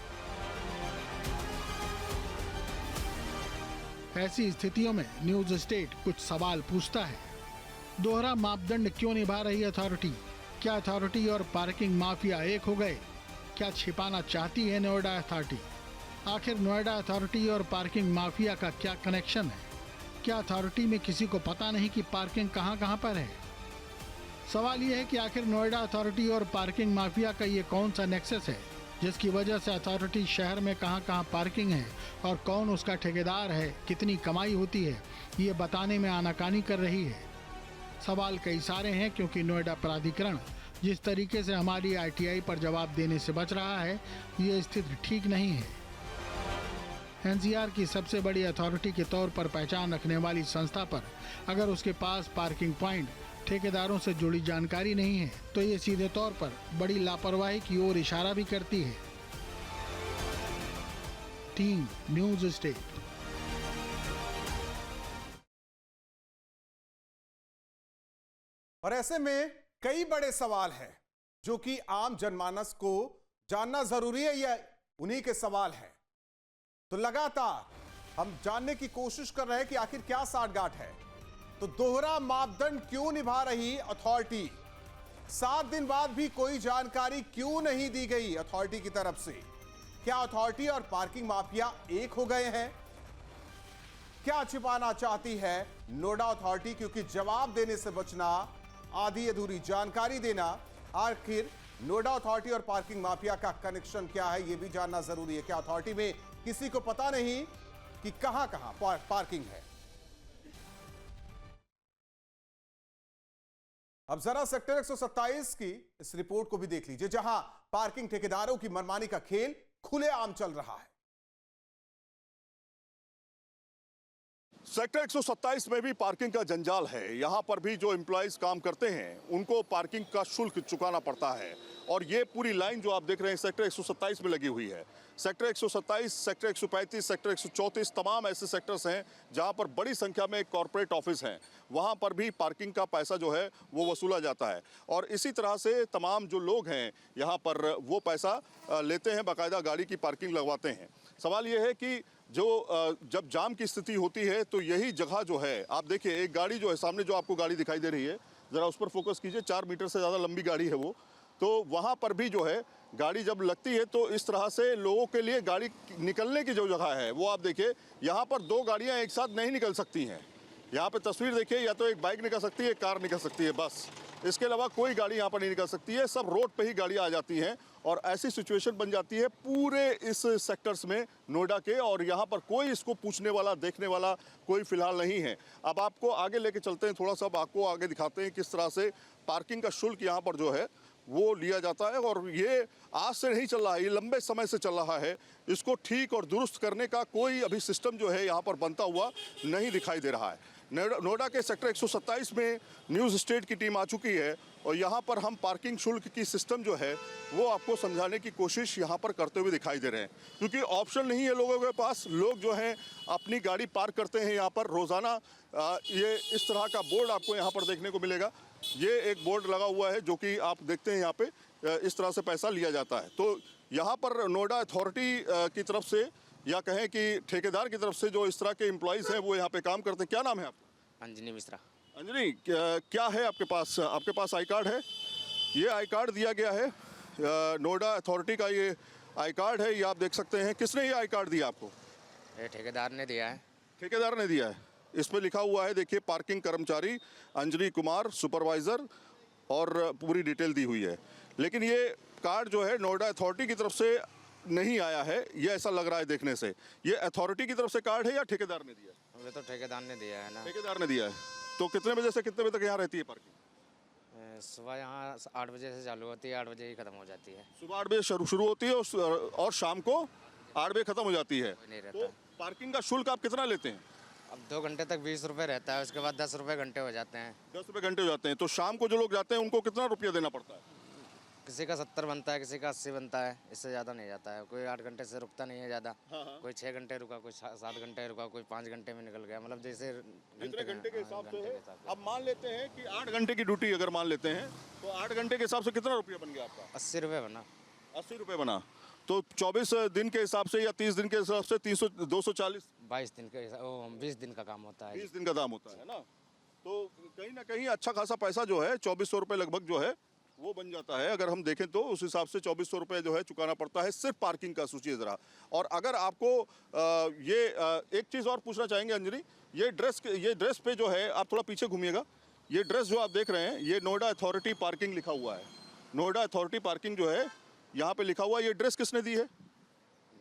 ऐसी स्थितियों में न्यूज स्टेट कुछ सवाल पूछता है। दोहरा मापदंड क्यों निभा रही अथॉरिटी? क्या अथॉरिटी और पार्किंग माफिया एक हो गए? क्या छिपाना चाहती है नोएडा अथॉरिटी? आखिर नोएडा अथॉरिटी और पार्किंग माफिया का क्या कनेक्शन है? क्या अथॉरिटी में किसी को पता नहीं कि पार्किंग कहां पर है? सवाल यह है कि आखिर नोएडा अथॉरिटी और पार्किंग माफिया का ये कौन सा नेक्सस है जिसकी वजह से अथॉरिटी शहर में कहां पार्किंग है और कौन उसका ठेकेदार है, कितनी कमाई होती है, ये बताने में आनाकानी कर रही है। सवाल कई सारे हैं, क्योंकि नोएडा प्राधिकरण जिस तरीके से हमारी आरटीआई पर जवाब देने से बच रहा है, ये स्थिति ठीक नहीं है। एनसीआर की सबसे बड़ी अथॉरिटी के तौर पर पहचान रखने वाली संस्था पर अगर उसके पास पार्किंग पॉइंट ठेकेदारों से जुड़ी जानकारी नहीं है तो ये सीधे तौर पर बड़ी लापरवाही की ओर इशारा भी करती है। Team news state. और ऐसे में कई बड़े सवाल हैं जो कि आम जनमानस को जानना जरूरी है, या उन्हीं के सवाल हैं। तो लगातार हम जानने की कोशिश कर रहे हैं कि आखिर क्या साठगांठ है। तो दोहरा मापदंड क्यों निभा रही अथॉरिटी? 7 दिन बाद भी कोई जानकारी क्यों नहीं दी गई अथॉरिटी की तरफ से? क्या अथॉरिटी और पार्किंग माफिया एक हो गए हैं? क्या छिपाना चाहती है नोएडा अथॉरिटी? क्योंकि जवाब देने से बचना, आधी अधूरी जानकारी देना, आखिर नोएडा अथॉरिटी और पार्किंग माफिया का कनेक्शन क्या है, यह भी जानना जरूरी है। क्या अथॉरिटी में किसी को पता नहीं कि कहां पार्किंग है? अब जरा सेक्टर 127 की इस रिपोर्ट को भी देख लीजिए, जहां पार्किंग ठेकेदारों की मनमानी का खेल खुलेआम चल रहा है। सेक्टर 127 में भी पार्किंग का जंजाल है। यहाँ पर भी जो एम्प्लॉइज काम करते हैं उनको पार्किंग का शुल्क चुकाना पड़ता है, और ये पूरी लाइन जो आप देख रहे हैं सेक्टर 127 में लगी हुई है। सेक्टर 127, सेक्टर 135, सेक्टर 134 तमाम ऐसे सेक्टर्स हैं जहाँ पर बड़ी संख्या में कॉर्पोरेट ऑफिस हैं। वहाँ पर भी पार्किंग का पैसा जो है वो वसूला जाता है, और इसी तरह से तमाम जो लोग हैं यहाँ पर वो पैसा लेते हैं, बाकायदा गाड़ी की पार्किंग लगवाते हैं। सवाल ये है कि जब जाम की स्थिति होती है तो यही जगह जो है, आप देखिए एक गाड़ी जो है सामने, जो आपको गाड़ी दिखाई दे रही है, ज़रा उस पर फोकस कीजिए, 4 मीटर से ज़्यादा लंबी गाड़ी है वो। तो वहाँ पर भी जो है गाड़ी जब लगती है तो इस तरह से लोगों के लिए गाड़ी निकलने की जो जगह है वो आप देखिए, यहाँ पर 2 गाड़ियाँ एक साथ नहीं निकल सकती हैं। यहाँ पे तस्वीर देखिए, या तो एक बाइक निकल सकती है, एक कार निकल सकती है, बस। इसके अलावा कोई गाड़ी यहाँ पर नहीं निकल सकती है। सब रोड पे ही गाड़ियाँ आ जाती हैं, और ऐसी सिचुएशन बन जाती है पूरे इस सेक्टर्स में नोएडा के, और यहाँ पर कोई इसको पूछने वाला देखने वाला कोई फिलहाल नहीं है। अब आपको आगे लेके चलते हैं, थोड़ा सा आपको आगे दिखाते हैं किस तरह से पार्किंग का शुल्क यहाँ पर जो है वो लिया जाता है। और ये आज से नहीं चल रहा है, ये लंबे समय से चल रहा है। इसको ठीक और दुरुस्त करने का कोई अभी सिस्टम जो है यहाँ पर बनता हुआ नहीं दिखाई दे रहा है। नोएडा के सेक्टर 127 में न्यूज़ स्टेट की टीम आ चुकी है और यहाँ पर हम पार्किंग शुल्क की सिस्टम जो है वो आपको समझाने की कोशिश यहाँ पर करते हुए दिखाई दे रहे हैं, क्योंकि ऑप्शन नहीं है लोगों के पास। लोग जो हैं अपनी गाड़ी पार्क करते हैं यहाँ पर रोज़ाना। ये इस तरह का बोर्ड आपको यहाँ पर देखने को मिलेगा। ये एक बोर्ड लगा हुआ है जो कि आप देखते हैं यहाँ पे इस तरह से पैसा लिया जाता है। तो यहाँ पर नोएडा अथॉरिटी की तरफ से या कहें कि ठेकेदार की तरफ से जो इस तरह के एम्प्लॉइज़ हैं वो यहाँ पे काम करते हैं। क्या नाम है आपका? अंजनी मिश्रा। अंजनी, क्या है आपके पास? आपके पास आई कार्ड है? ये आई कार्ड दिया गया है नोएडा अथॉरिटी का, ये आई कार्ड है, ये आप देख सकते हैं। किसने ये आई कार्ड दिया आपको? ये ठेकेदार ने दिया है। ठेकेदार ने दिया है। इस पर लिखा हुआ है, देखिए, पार्किंग कर्मचारी अंजनी कुमार सुपरवाइज़र, और पूरी डिटेल दी हुई है। लेकिन ये कार्ड जो है नोएडा अथॉरिटी की तरफ से नहीं आया है, ये ऐसा लग रहा है देखने से। ये अथॉरिटी की तरफ से कार्ड है या ठेकेदार ने दिया है? ये तो ठेकेदार ने दिया है ना। ठेकेदार ने दिया है। तो कितने बजे से कितने बजे तक यहाँ रहती है पार्किंग? सुबह यहाँ 8 बजे से चालू होती है, 8 बजे ही खत्म हो जाती है। सुबह 8 बजे शुरू होती है और शाम को 8 बजे खत्म हो जाती है। नहीं रहता। तो पार्किंग का शुल्क आप कितना लेते हैं? अब 2 घंटे तक 20 रुपये रहता है, उसके बाद 10 रुपये घंटे हो जाते हैं। 10 रुपये घंटे हो जाते हैं। तो शाम को जो लोग जाते हैं उनको कितना रुपया देना पड़ता है? किसी का 70 बनता है, किसी का 80 बनता है, इससे ज़्यादा नहीं जाता है। कोई 8 घंटे से रुकता नहीं है ज़्यादा। कोई 6 घंटे रुका, कोई 7 घंटे रुका, कोई 5 घंटे में निकल गया, मतलब जैसे जितने घंटे के हिसाब से है। अब मान लेते हैं कि 8 घंटे की ड्यूटी अगर मान लेते हैं तो 8 घंटे के हिसाब से कितना रुपया बन गया आपका? 80 रुपये बना। 80 रुपये बना। तो 24 दिन के हिसाब से या 30 दिन के हिसाब से 240 22 दिन के 20 दिन का काम होता है। 20 दिन का दाम होता है ना। तो कहीं ना कहीं अच्छा खासा पैसा जो है 2400 रुपये लगभग जो है वो बन जाता है। अगर हम देखें तो उस हिसाब से 2400 रुपये जो है चुकाना पड़ता है सिर्फ पार्किंग का। सोचिए ज़रा। और अगर आपको एक चीज़ और पूछना चाहेंगे अंजनी, ये ड्रेस पे जो है, आप थोड़ा पीछे घूमिएगा। ये ड्रेस जो आप देख रहे हैं ये नोएडा अथॉरिटी पार्किंग लिखा हुआ है। नोएडा अथॉरिटी पार्किंग जो है यहाँ पे लिखा हुआ है। ये ड्रेस किसने दी है?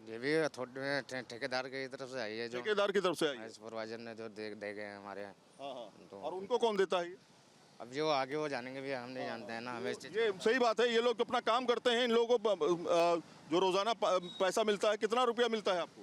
ये भी ठेकेदार की तरफ से आई है। जो ठेकेदार की तरफ से आई है। सुपरवाइजर ने जो दे गए हैं हमारे यहाँ। हाँ। तो और उनको कौन देता है? अब जो आगे वो जानेंगे भी, हम नहीं जानते हैं ना। हमें ये सही बात है। ये लोग अपना काम करते हैं। इन लोगों को जो रोजाना पैसा मिलता है, कितना रुपया मिलता है आपको?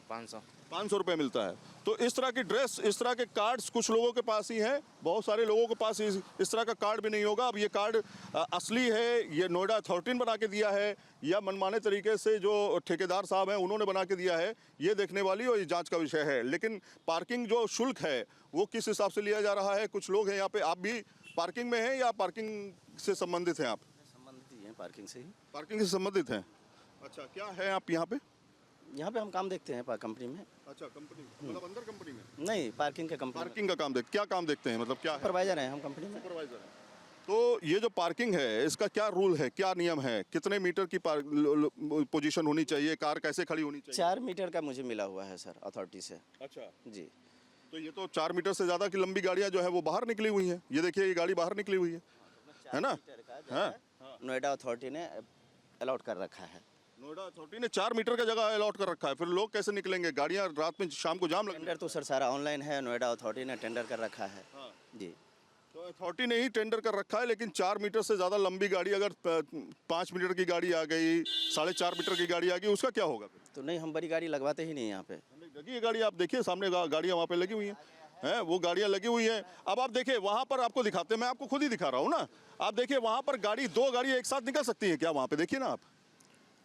500 रुपये मिलता है। तो इस तरह की ड्रेस, इस तरह के कार्ड्स कुछ लोगों के पास ही हैं, बहुत सारे लोगों के पास इस तरह का कार्ड भी नहीं होगा। अब ये कार्ड असली है, ये नोएडा अथॉरिटी ने बना के दिया है या मनमाने तरीके से जो ठेकेदार साहब हैं उन्होंने बना के दिया है, ये देखने वाली और ये जांच का विषय है। लेकिन पार्किंग जो शुल्क है वो किस हिसाब से लिया जा रहा है? कुछ लोग हैं यहाँ पे। आप भी पार्किंग में हैं या पार्किंग से संबंधित हैं? आप संबंधित ही हैं, पार्किंग से ही। पार्किंग से संबंधित हैं। अच्छा, क्या है आप यहाँ पे? यहाँ पे हम काम देखते हैं कंपनी में। अच्छा, कंपनी मतलब अंदर कंपनी में? नहीं, पार्किंग का कंपनी। पार्किंग का काम क्या काम देखते हैं, मतलब क्या है? सुपरवाइजर हैं हम कंपनी में। सुपरवाइजर हैं। तो ये जो पार्किंग है इसका क्या रूल है, क्या नियम है? कितने मीटर की पोजीशन होनी चाहिए? कार कैसे खड़ी होनी चाहिए? 4 मीटर का मुझे मिला हुआ है सर अथॉरिटी से। अच्छा जी। तो ये तो 4 मीटर से ज़्यादा की लंबी गाड़ियाँ जो है वो बाहर निकली हुई हैं। ये देखिए, ये गाड़ी बाहर निकली हुई है ना? हाँ, नोएडा अथॉरिटी ने अलॉट कर रखा है। नोएडा अथॉरिटी ने 4 मीटर का जगह अलॉट कर रखा है। फिर लोग कैसे निकलेंगे? गाड़ियाँ रात में शाम को जाम लगेंगे। टेंडर तो सर सारा ऑनलाइन है, नोएडा अथॉरिटी ने टेंडर कर रखा है। जी। तो अथॉरिटी ने ही टेंडर कर रखा है, लेकिन 4 मीटर से ज़्यादा लंबी गाड़ी, अगर 5 मीटर की गाड़ी आ गई, 4.5 मीटर की गाड़ी आ गई, उसका क्या होगा? तो नहीं, हम बड़ी गाड़ी लगवाते ही नहीं यहाँ पे। लगी है गाड़ी, आप देखिए सामने गाड़ियाँ वहाँ पे लगी हुई हैं, वो गाड़ियाँ लगी हुई हैं। अब आप देखिए वहाँ पर, आपको दिखाते हैं, मैं आपको खुद ही दिखा रहा हूँ ना। आप देखिए वहाँ पर गाड़ी, 2 गाड़ी एक साथ निकल सकती है क्या? वहाँ पे देखिए ना आप।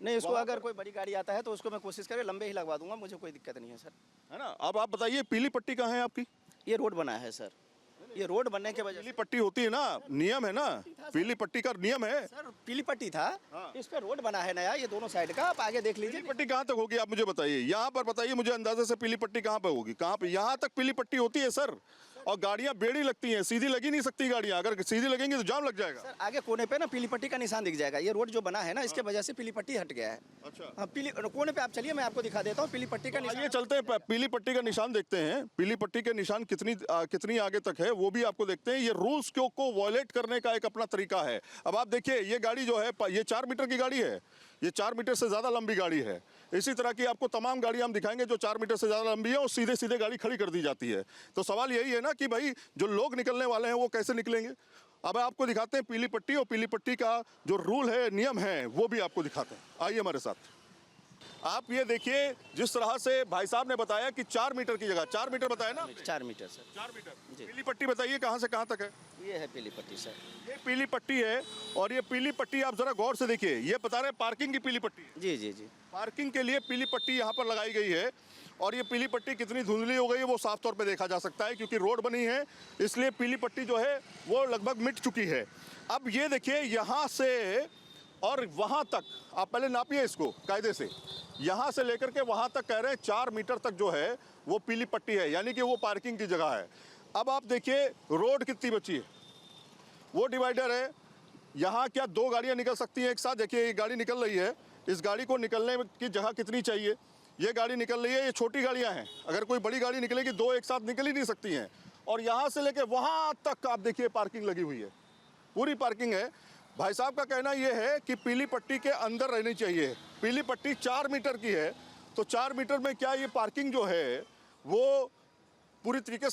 नहीं, उसको अगर कोई बड़ी गाड़ी आता है तो उसको मैं कोशिश करें लंबे ही लगवा दूंगा, मुझे कोई दिक्कत नहीं है सर, है ना। अब आप बताइए, पीली पट्टी कहाँ है आपकी? ये रोड बना है सर, ये रोड बनने के वजह पीली पट्टी होती है ना, नियम है ना, पीली पट्टी का नियम है सर। पीली पट्टी था, इस पे रोड बना है नया, ये दोनों साइड का। आप आगे देख लीजिए। पीली पट्टी कहाँ तक होगी आप मुझे बताइए? यहाँ पर बताइए मुझे अंदाजे से, पीली पट्टी कहाँ पे होगी? कहाँ पे? यहाँ तक पीली पट्टी होती है सर। और गाड़ियां बेड़ी लगती हैं, सीधी लगी नहीं सकती गाड़ियां, अगर सीधी लगेंगी तो जाम लग जाएगा। सर आगे कोने पे ना पीली पट्टी का निशान दिख जाएगा, ये रोड जो बना है ना इसके वजह से पीली पट्टी हट गया है। अच्छा, हाँ पीली कोने पे आप चलिए, मैं आपको दिखा देता हूँ पीली पट्टी का निशान। ये चलते हैं, पीली पट्टी का निशान देखते हैं। पीली पट्टी के निशान कितनी आगे तक है वो भी आपको देखते हैं। ये रूल्स को वॉयलेट करने का एक अपना तरीका है। अब आप देखिए ये गाड़ी जो है ये 4 मीटर की गाड़ी है, ये 4 मीटर से ज़्यादा लंबी गाड़ी है। इसी तरह की आपको तमाम गाड़ियाँ हम दिखाएंगे जो 4 मीटर से ज़्यादा लंबी है और सीधे सीधे गाड़ी खड़ी कर दी जाती है। तो सवाल यही है ना कि भाई जो लोग निकलने वाले हैं वो कैसे निकलेंगे। अब आपको दिखाते हैं पीली पट्टी, और पीली पट्टी का जो रूल है, नियम है, वो भी आपको दिखाते हैं। आइए हमारे साथ। आप ये देखिए जिस तरह से भाई साहब ने बताया कि 4 मीटर की जगह 4 मीटर बताया ना, 4 मीटर सर। 4 मीटर। पीली पट्टी बताइए कहाँ से कहाँ तक है। ये है पीली पट्टी सर। ये पीली पट्टी है, और ये पीली पट्टी आप जरा गौर से देखिए, ये बता रहे हैं पार्किंग की पीली पट्टी है। जी जी जी, पार्किंग के लिए पीली पट्टी यहाँ पर लगाई गई है। और ये पीली पट्टी कितनी धुंधली हो गई है वो साफ तौर पे देखा जा सकता है, क्योंकि रोड बनी है इसलिए पीली पट्टी जो है वो लगभग मिट चुकी है। अब ये देखिए यहाँ से और वहाँ तक, आप पहले नापिए इसको कायदे से, यहाँ से लेकर के वहाँ तक कह रहे हैं 4 मीटर तक जो है वो पीली पट्टी है, यानी कि वो पार्किंग की जगह है। अब आप देखिए रोड कितनी बची है, वो डिवाइडर है, यहाँ क्या 2 गाड़ियाँ निकल सकती हैं एक साथ। देखिए ये गाड़ी निकल रही है, इस गाड़ी को निकलने की जगह कितनी चाहिए, ये गाड़ी निकल रही है, ये छोटी गाड़ियाँ हैं, अगर कोई बड़ी गाड़ी निकलेगी 2 एक साथ निकल ही नहीं सकती हैं। और यहाँ से लेके वहाँ तक आप देखिए पार्किंग लगी हुई है, पूरी पार्किंग है। भाई साहब का कहना ये है कि पीली पट्टी के अंदर रहनी चाहिए। पीली पट्टी 4 मीटर की है, तो 4 मीटर में क्या ये पार्किंग जो है वो पूरी तरीके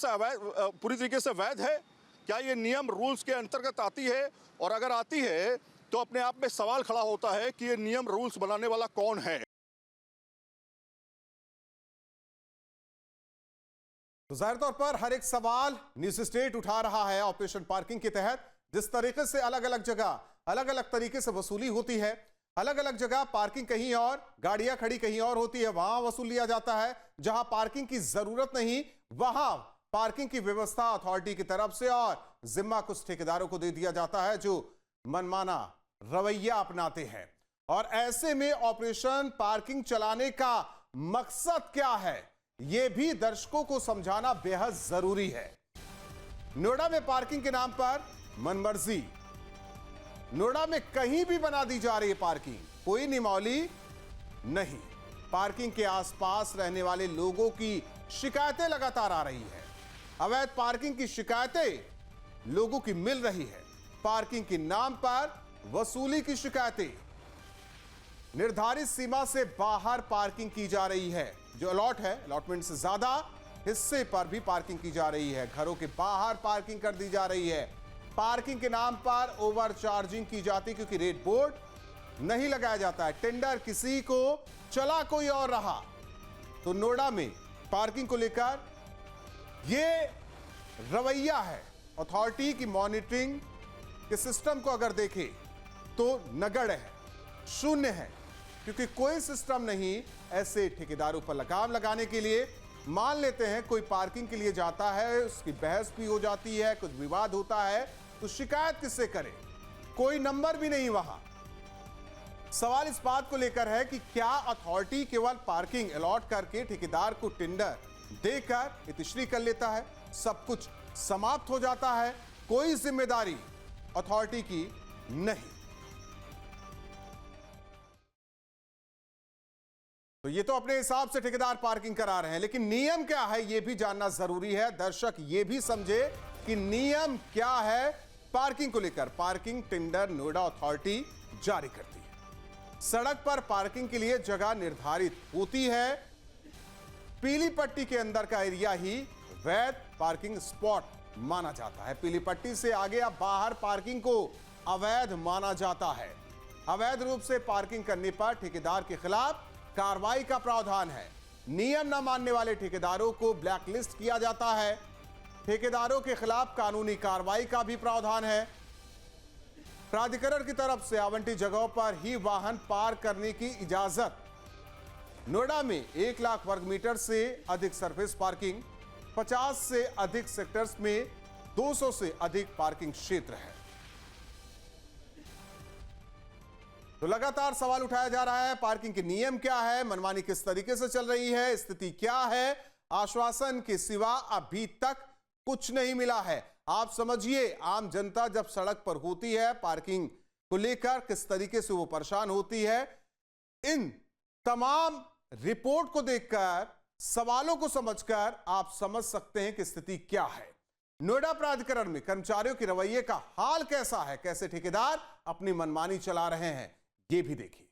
से वैध है? क्या ये नियम रूल्स के अंतर्गत आती है? और अगर आती है तो अपने आप में सवाल खड़ा होता है कि ये नियम रूल्स बनाने वाला कौन है। तो जाहिर तौर पर हर एक सवाल न्यूज स्टेट उठा रहा है। ऑपरेशन पार्किंग के तहत जिस तरीके से अलग अलग जगह अलग अलग तरीके से वसूली होती है, अलग अलग जगह पार्किंग कहीं और, गाड़ियां खड़ी कहीं और होती है, वहां वसूल लिया जाता है। जहां पार्किंग की जरूरत नहीं वहां पार्किंग की व्यवस्था अथॉरिटी की तरफ से और जिम्मा कुछ ठेकेदारों को दे दिया जाता है जो मनमाना रवैया अपनाते हैं। और ऐसे में ऑपरेशन पार्किंग चलाने का मकसद क्या है, यह भी दर्शकों को समझाना बेहद जरूरी है। नोएडा में पार्किंग के नाम पर मनमर्जी, नोएडा में कहीं भी बना दी जा रही है पार्किंग, कोई नियमावली नहीं। पार्किंग के आसपास रहने वाले लोगों की शिकायतें लगातार आ रही है। अवैध पार्किंग की शिकायतें लोगों की मिल रही है। पार्किंग के नाम पर वसूली की शिकायतें, निर्धारित सीमा से बाहर पार्किंग की जा रही है। जो अलॉट है, अलॉटमेंट से ज्यादा हिस्से पर भी पार्किंग की जा रही है। घरों के बाहर पार्किंग कर दी जा रही है। पार्किंग के नाम पर ओवर चार्जिंग की जाती, क्योंकि रेट बोर्ड नहीं लगाया जाता है। टेंडर किसी को चला कोई और रहा। तो नोएडा में पार्किंग को लेकर यह रवैया है। अथॉरिटी की मॉनिटरिंग के सिस्टम को अगर देखें तो नगण्य है, शून्य है, क्योंकि कोई सिस्टम नहीं ऐसे ठेकेदारों पर लगाम लगाने के लिए। मान लेते हैं कोई पार्किंग के लिए जाता है, उसकी बहस भी हो जाती है, कुछ विवाद होता है, तो शिकायत किससे करे? कोई नंबर भी नहीं वहां। सवाल इस बात को लेकर है कि क्या अथॉरिटी केवल पार्किंग अलॉट करके ठेकेदार को टेंडर देकर इतिश्री कर लेता है, सब कुछ समाप्त हो जाता है, कोई जिम्मेदारी अथॉरिटी की नहीं? तो ये तो अपने हिसाब से ठेकेदार पार्किंग करा रहे हैं, लेकिन नियम क्या है यह भी जानना जरूरी है। दर्शक ये भी समझे कि नियम क्या है पार्किंग को लेकर। पार्किंग टेंडर नोएडा अथॉरिटी जारी करती है। सड़क पर पार्किंग के लिए जगह निर्धारित होती है। पीली पट्टी के अंदर का एरिया ही वैध पार्किंग स्पॉट माना जाता है। पीली पट्टी से आगे अब बाहर पार्किंग को अवैध माना जाता है। अवैध रूप से पार्किंग करने पर ठेकेदार के खिलाफ कार्रवाई का प्रावधान है। नियम न मानने वाले ठेकेदारों को ब्लैकलिस्ट किया जाता है। ठेकेदारों के खिलाफ कानूनी कार्रवाई का भी प्रावधान है। प्राधिकरण की तरफ से आवंटित जगहों पर ही वाहन पार्क करने की इजाजत। नोएडा में 1 लाख वर्ग मीटर से अधिक सरफेस पार्किंग, 50 से अधिक सेक्टर्स में 200 से अधिक पार्किंग क्षेत्र है। तो लगातार सवाल उठाया जा रहा है, पार्किंग के नियम क्या है, मनमानी किस तरीके से चल रही है, स्थिति क्या है? आश्वासन के सिवा अभी तक कुछ नहीं मिला है। आप समझिए, आम जनता जब सड़क पर होती है पार्किंग को लेकर किस तरीके से वो परेशान होती है। इन तमाम रिपोर्ट को देखकर, सवालों को समझकर आप समझ सकते हैं कि स्थिति क्या है। नोएडा प्राधिकरण में कर्मचारियों के रवैये का हाल कैसा है, कैसे ठेकेदार अपनी मनमानी चला रहे हैं, ये भी देखिए।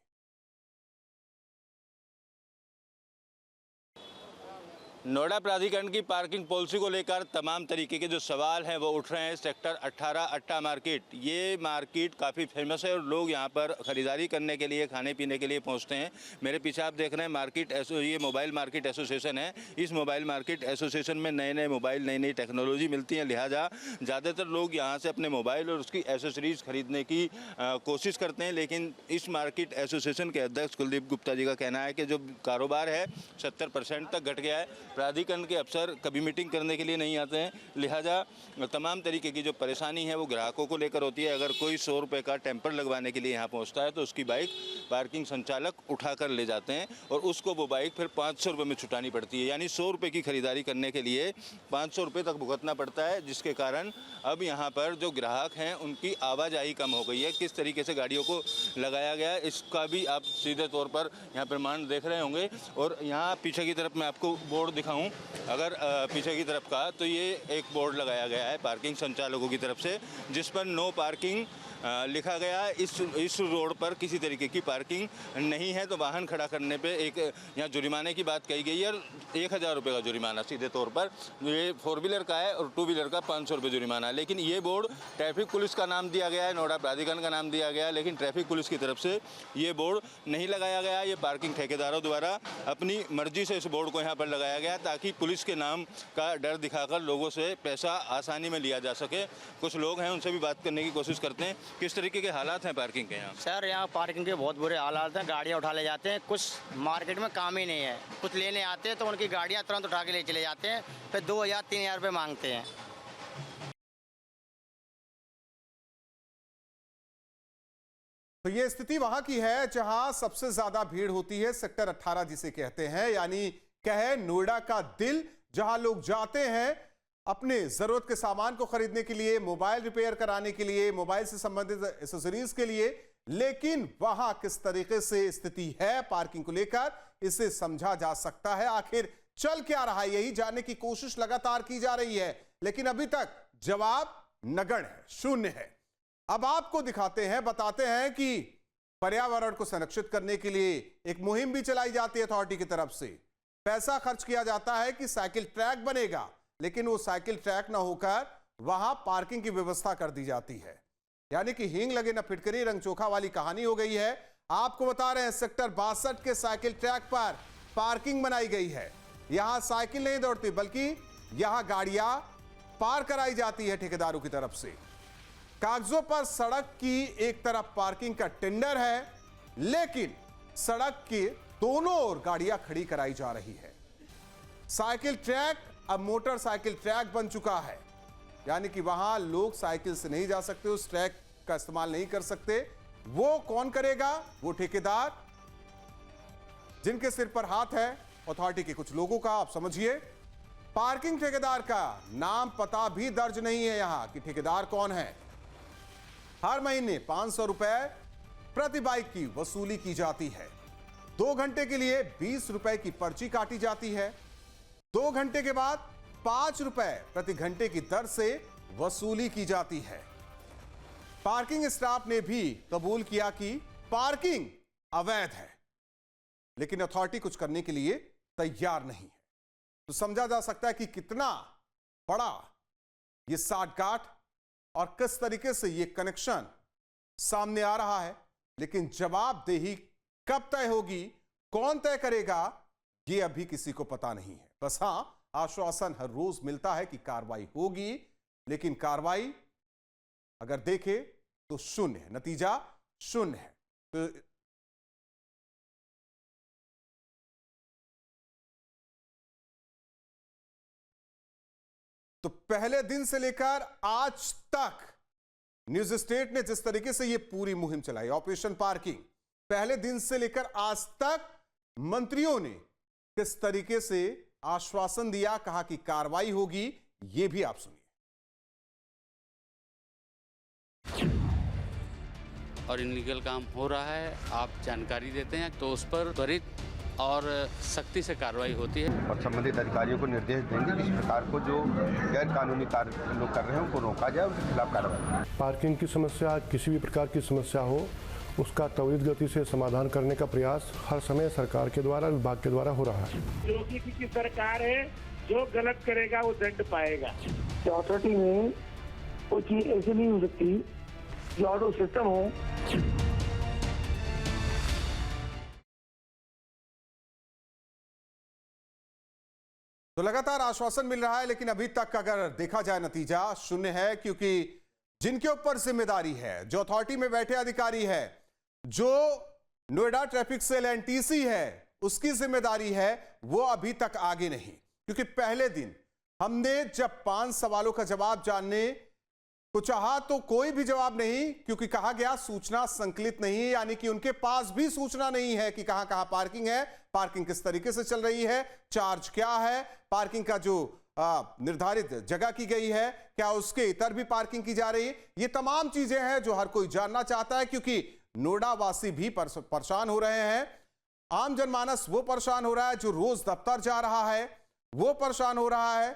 नोएडा प्राधिकरण की पार्किंग पॉलिसी को लेकर तमाम तरीके के जो सवाल हैं वो उठ रहे हैं। सेक्टर 18 अट्टा मार्केट, ये मार्केट काफ़ी फेमस है और लोग यहाँ पर ख़रीदारी करने के लिए, खाने पीने के लिए पहुँचते हैं। मेरे पीछे आप देख रहे हैं मार्केट ये मोबाइल मार्केट एसोसिएशन है। इस मोबाइल मार्केट एसोसिएशन में नए नए मोबाइल, नई नई टेक्नोलॉजी मिलती है, लिहाजा ज़्यादातर लोग यहाँ से अपने मोबाइल और उसकी एसेसरीज़ खरीदने की कोशिश करते हैं। लेकिन इस मार्केट एसोसिएशन के अध्यक्ष कुलदीप गुप्ता जी का कहना है कि जो कारोबार है 70% तक घट गया है। प्राधिकरण के अफसर कभी मीटिंग करने के लिए नहीं आते हैं, लिहाजा तमाम तरीके की जो परेशानी है वो ग्राहकों को लेकर होती है। अगर कोई 100 रुपये का टेम्पर लगवाने के लिए यहाँ पहुँचता है तो उसकी बाइक पार्किंग संचालक उठा कर ले जाते हैं और उसको वो बाइक फिर 500 रुपये में छुटानी पड़ती है। यानी 100 रुपये की खरीदारी करने के लिए 500 रुपये तक भुगतना पड़ता है, जिसके कारण अब यहाँ पर जो ग्राहक हैं उनकी आवाजाही कम हो गई है। किस तरीके से गाड़ियों को लगाया गया है इसका भी आप सीधे तौर पर यहाँ प्रमाण देख रहे होंगे। और यहाँ पीछे की तरफ मैं आपको बोर्ड दिखाऊं, अगर पीछे की तरफ का, तो ये एक बोर्ड लगाया गया है पार्किंग संचालकों की तरफ से, जिस पर नो पार्किंग लिखा गया है। इस रोड पर किसी तरीके की पार्किंग नहीं है, तो वाहन खड़ा करने पे एक यहाँ जुर्माने की बात कही गई है। 1000 रुपये का जुर्माना सीधे तौर पर, ये 4 व्हीलर का है और 2 व्हीलर का 500 रुपये जुर्माना है। लेकिन ये बोर्ड ट्रैफिक पुलिस का नाम दिया गया है, नोएडा प्राधिकरण का नाम दिया गया है, लेकिन ट्रैफिक पुलिस की तरफ से ये बोर्ड नहीं लगाया गया है। ये पार्किंग ठेकेदारों द्वारा अपनी मर्जी से इस बोर्ड को यहाँ पर लगाया गया ताकि पुलिस के नाम का डर दिखाकर लोगों से पैसा आसानी में लिया जा सके। कुछ लोग हैं, उनसे भी बात करने की कोशिश करते हैं। किस तरीके के हालात हैं पार्किंग के यहाँ? सर, यहाँ पार्किंग के बहुत बुरे हालात हैं। गाड़ियाँ उठा ले जाते हैं, कुछ मार्केट में काम ही नहीं है। कुछ लेने आते हैं तो उनकी गाड़ियाँ तुरंत उठा के ले चले जाते हैं, फिर 2000-3000 रुपये मांगते हैं। तो ये स्थिति वहां की है जहां सबसे ज्यादा भीड़ होती है, सेक्टर 18 जिसे कहते हैं, यानी कहे नोएडा का दिल, जहां लोग जाते हैं अपने जरूरत के सामान को खरीदने के लिए, मोबाइल रिपेयर कराने के लिए, मोबाइल से संबंधित एक्सेसरीज के लिए। लेकिन वहां किस तरीके से स्थिति है पार्किंग को लेकर, इसे समझा जा सकता है। आखिर चल क्या रहा है, यही जानने की कोशिश लगातार की जा रही है, लेकिन अभी तक जवाब नगण्य है, शून्य है। अब आपको दिखाते हैं, बताते हैं कि पर्यावरण को संरक्षित करने के लिए एक मुहिम भी चलाई जाती है अथॉरिटी की तरफ से। पैसा खर्च किया जाता है कि साइकिल ट्रैक बनेगा, लेकिन वो साइकिल ट्रैक ना होकर वहां पार्किंग की व्यवस्था कर दी जाती है। यानी कि हींग लगे ना फिटकरी, रंग चोखा वाली कहानी हो गई है। आपको बता रहे हैं, सेक्टर 62 के साइकिल ट्रैक पर पार्किंग बनाई गई है। यहां साइकिल नहीं दौड़ती, बल्कि यहां गाड़ियां पार कराई जाती है ठेकेदारों की तरफ से। कागजों पर सड़क की एक तरफ पार्किंग का टेंडर है, लेकिन सड़क के दोनों ओर गाड़ियां खड़ी कराई जा रही है। साइकिल ट्रैक अब मोटरसाइकिल ट्रैक बन चुका है, यानी कि वहां लोग साइकिल से नहीं जा सकते, उस ट्रैक का इस्तेमाल नहीं कर सकते। वो कौन करेगा? वो ठेकेदार जिनके सिर पर हाथ है अथॉरिटी के कुछ लोगों का। आप समझिए, पार्किंग ठेकेदार का नाम पता भी दर्ज नहीं है यहां कि ठेकेदार कौन है। हर महीने 500 रुपए प्रति बाइक की वसूली की जाती है। 2 घंटे के लिए 20 रुपए की पर्ची काटी जाती है। 2 घंटे के बाद 5 रुपए प्रति घंटे की दर से वसूली की जाती है। पार्किंग स्टाफ ने भी कबूल किया कि पार्किंग अवैध है, लेकिन अथॉरिटी कुछ करने के लिए तैयार नहीं है। तो समझा जा सकता है कि कितना बड़ा ये साठगांठ और किस तरीके से ये कनेक्शन सामने आ रहा है। लेकिन जवाबदेही कब तय होगी, कौन तय करेगा, ये अभी किसी को पता नहीं है। बस हां, आश्वासन हर रोज मिलता है कि कार्रवाई होगी, लेकिन कार्रवाई अगर देखे तो शून्य है, नतीजा शून्य है। तो पहले दिन से लेकर आज तक न्यूज स्टेट ने जिस तरीके से यह पूरी मुहिम चलाई, ऑपरेशन पार्किंग, पहले दिन से लेकर आज तक मंत्रियों ने किस तरीके से आश्वासन दिया, कहा कि कार्रवाई होगी, ये भी आप सुनिए। और इनलीगल काम हो रहा है, आप जानकारी देते हैं तो उस पर त्वरित और सख्ती से कार्रवाई होती है और संबंधित अधिकारियों को निर्देश देंगे कि इस प्रकार को जो गैर कानूनी कार्य लोग कर रहे हैं उनको रोका जाए, उनके खिलाफ कार्रवाई। पार्किंग की समस्या, किसी भी प्रकार की समस्या हो, उसका त्वरित गति से समाधान करने का प्रयास हर समय सरकार के द्वारा, विभाग के द्वारा हो रहा है। जो किसी की सरकार है, जो गलत करेगा वो दंड पाएगा। अथॉरिटी में कोई चीज ऐसी नहीं हो सकती जो आउट ऑफ सिस्टम हो। तो लगातार आश्वासन मिल रहा है, लेकिन अभी तक अगर देखा जाए नतीजा शून्य है, क्योंकि जिनके ऊपर जिम्मेदारी है, जो अथॉरिटी में बैठे अधिकारी है, जो नोएडा ट्रैफिक सेल एनटीसी है, उसकी जिम्मेदारी है, वो अभी तक आगे नहीं। क्योंकि पहले दिन हमने जब 5 सवालों का जवाब जानने को चाहा तो कोई भी जवाब नहीं, क्योंकि कहा गया सूचना संकलित नहीं है, यानी कि उनके पास भी सूचना नहीं है कि कहां कहां पार्किंग है, पार्किंग किस तरीके से चल रही है, चार्ज क्या है, पार्किंग का जो निर्धारित जगह की गई है क्या उसके इतर भी पार्किंग की जा रही है। ये तमाम चीजें हैं जो हर कोई जानना चाहता है, क्योंकि नोएडा वासी भी परेशान हो रहे हैं। आम जनमानस वो परेशान हो रहा है जो रोज दफ्तर जा रहा है, वो परेशान हो रहा है।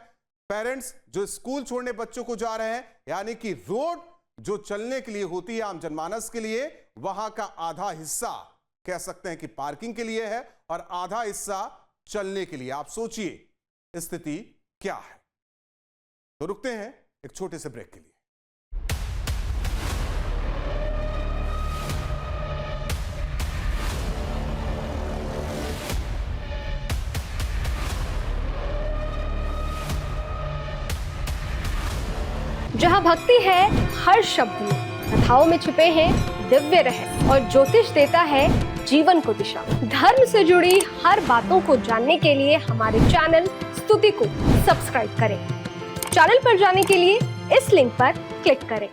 पेरेंट्स जो स्कूल छोड़ने बच्चों को जा रहे हैं, यानी कि रोड जो चलने के लिए होती है आम जनमानस के लिए, वहां का आधा हिस्सा कह सकते हैं कि पार्किंग के लिए है और आधा हिस्सा चलने के लिए। आप सोचिए स्थिति क्या है। तो रुकते हैं एक छोटे से ब्रेक के लिए। जहाँ भक्ति है हर शब्द में, कथाओं में छुपे हैं दिव्य रहस्य और ज्योतिष देता है जीवन को दिशा। धर्म से जुड़ी हर बातों को जानने के लिए हमारे चैनल स्तुति को सब्सक्राइब करें। चैनल पर जाने के लिए इस लिंक पर क्लिक करें।